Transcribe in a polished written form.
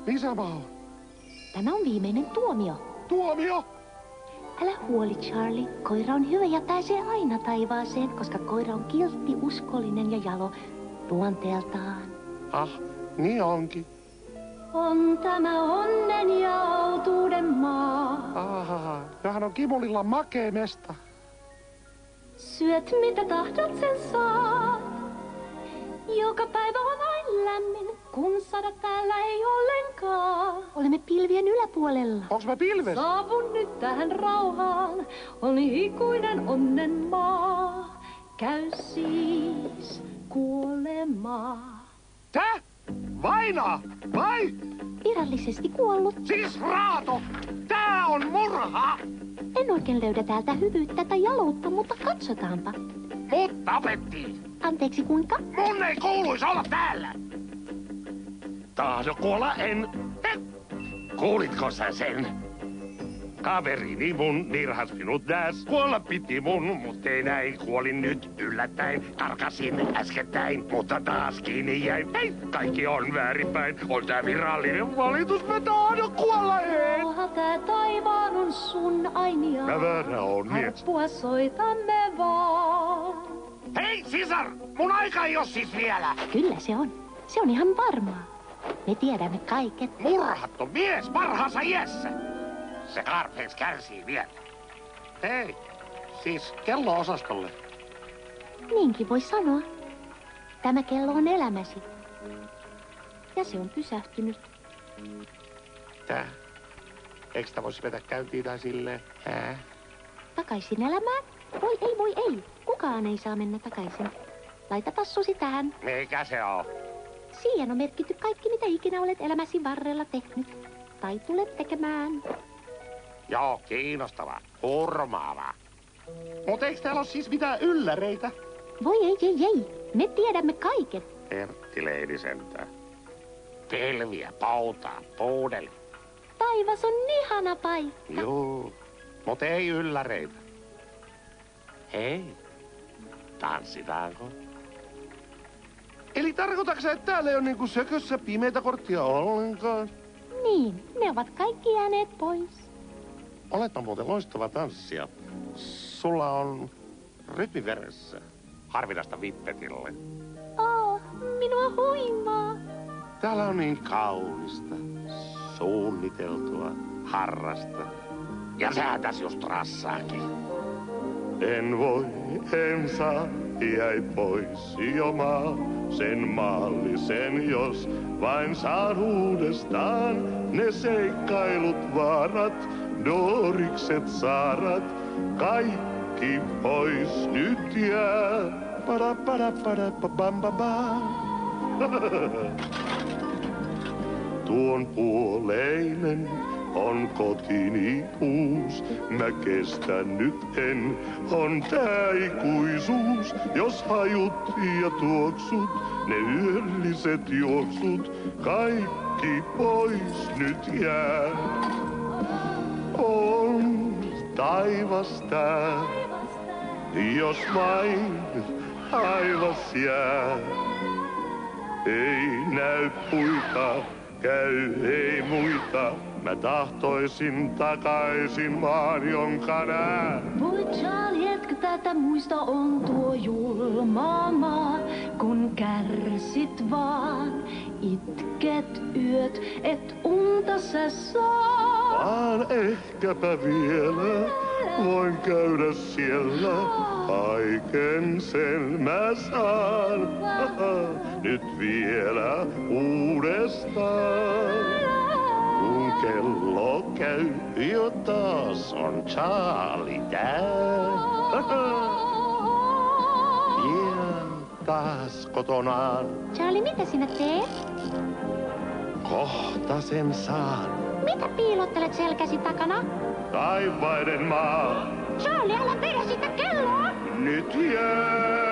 Lisämaa. Tämä on viimeinen tuomio. Tuomio? Älä huoli, Charlie. Koira on hyvä ja pääsee aina taivaaseen, koska koira on kiltti, uskollinen ja jalo luonteeltaan. Niin onkin. On tämä onnen ja autuuden maa. Johan on Kimulilla makee mesta. Syöt mitä tahdot, sen saat. Joka päivä on aina lämmin, kun sada täällä ei ollenkaan. Olemme pilvien yläpuolella. Onks mä pilvessä? Saavun nyt tähän rauhaan, on ikuinen onnen maa. Käy siis kuolemaa. Tää? Vainaa? Vai? Virallisesti kuollut. Siis raato! Tää on murha! En oikein löydä täältä hyvyyttä tai jaloutta, mutta katsotaanpa. Mut tapettiin! Anteeksi, kuinka? Mun ei kuuluisi olla täällä! Tahdo kuolla en. Kuulitko sä sen? Kaverini mun virhas minut nääs. Kuolla piti mun, mut ei näin. Kuolin nyt yllättäen. Karkasin äskettäin, mutta taas kiinni jäin. Ei, kaikki on väärinpäin. On tää virallinen valitus, mä tahdon kuolla en. Rauha tää taivaan on sun ainia. Mä väärä on mies. Harppua soitamme vaan. Hei, sisar! Mun aika ei oo siis vielä! Kyllä se on. Se on ihan varmaa. Me tiedämme kaiket. Murhattu mies parhaassa iässä! Se Scarface kärsii vielä. Hei, siis kello-osastolle. Niinkin voi sanoa. Tämä kello on elämäsi. Ja se on pysähtynyt. Tää? Eikö sitä voisi vetää käyntiin tai silleen? Takaisin elämään? Voi ei. Kukaan ei saa mennä takaisin. Laita tassusi tähän. Mikä se on? Siihen on merkitty kaikki, mitä ikinä olet elämäsi varrella tehnyt. Tai tulet tekemään. Joo, kiinnostavaa. Hurmaavaa. Mut eikö täällä ole siis mitään ylläreitä? Voi ei. Me tiedämme kaiken. Pertti Leidisentää. Pilviä, poutaa, puudeli. Taivas on ihana paikka. Juu, mut ei ylläreitä. Hei, tanssitaanko? Eli tarkoitatko sä, että täällä ei ole niinku sökössä pimeitä korttia ollenkaan? Niin, ne ovat kaikki jääneet pois. Oletpa muuten loistava tanssija. Sulla on rytmi veressä. Harvinaista vippetille. Minua huimaa. Täällä on niin kaunista, suunniteltua, harrasta. Ja sehän tässä just rassaakin. En voi, en saa, jäi pois jo sen maallisen, jos vain saan uudestaan ne seikkailut vaarat, doorikset saarat, kaikki pois nyt jää. Tuon puoleinen on kotini uus, mä kestän nyt en, on tää ikuisuus, jos hajut ja tuoksut, ne yölliset juoksut, kaikki pois nyt jää. On taivas tää, jos vain taivas jää. Ei näy puita, käy ei muita. Mä tahtoisin takaisin vaan jonka näen. Voi Charlie, etkö tätä muista, on tuo julma maa, kun kärsit vaan, itket yöt, et unta sä saa. Vaan ehkäpä vielä voin käydä siellä, kaiken sen mä saan. Nyt vielä uudestaan. Kun kello käy, jo taas on Charlie tää. Pian taas kotonaan. Charlie, mitä sinä teet? Kohta sen saan. Mitä piilottelet selkäsi takana? Taivaiden maa. Charlie, älä vedä sitä kelloa! Nyt jää.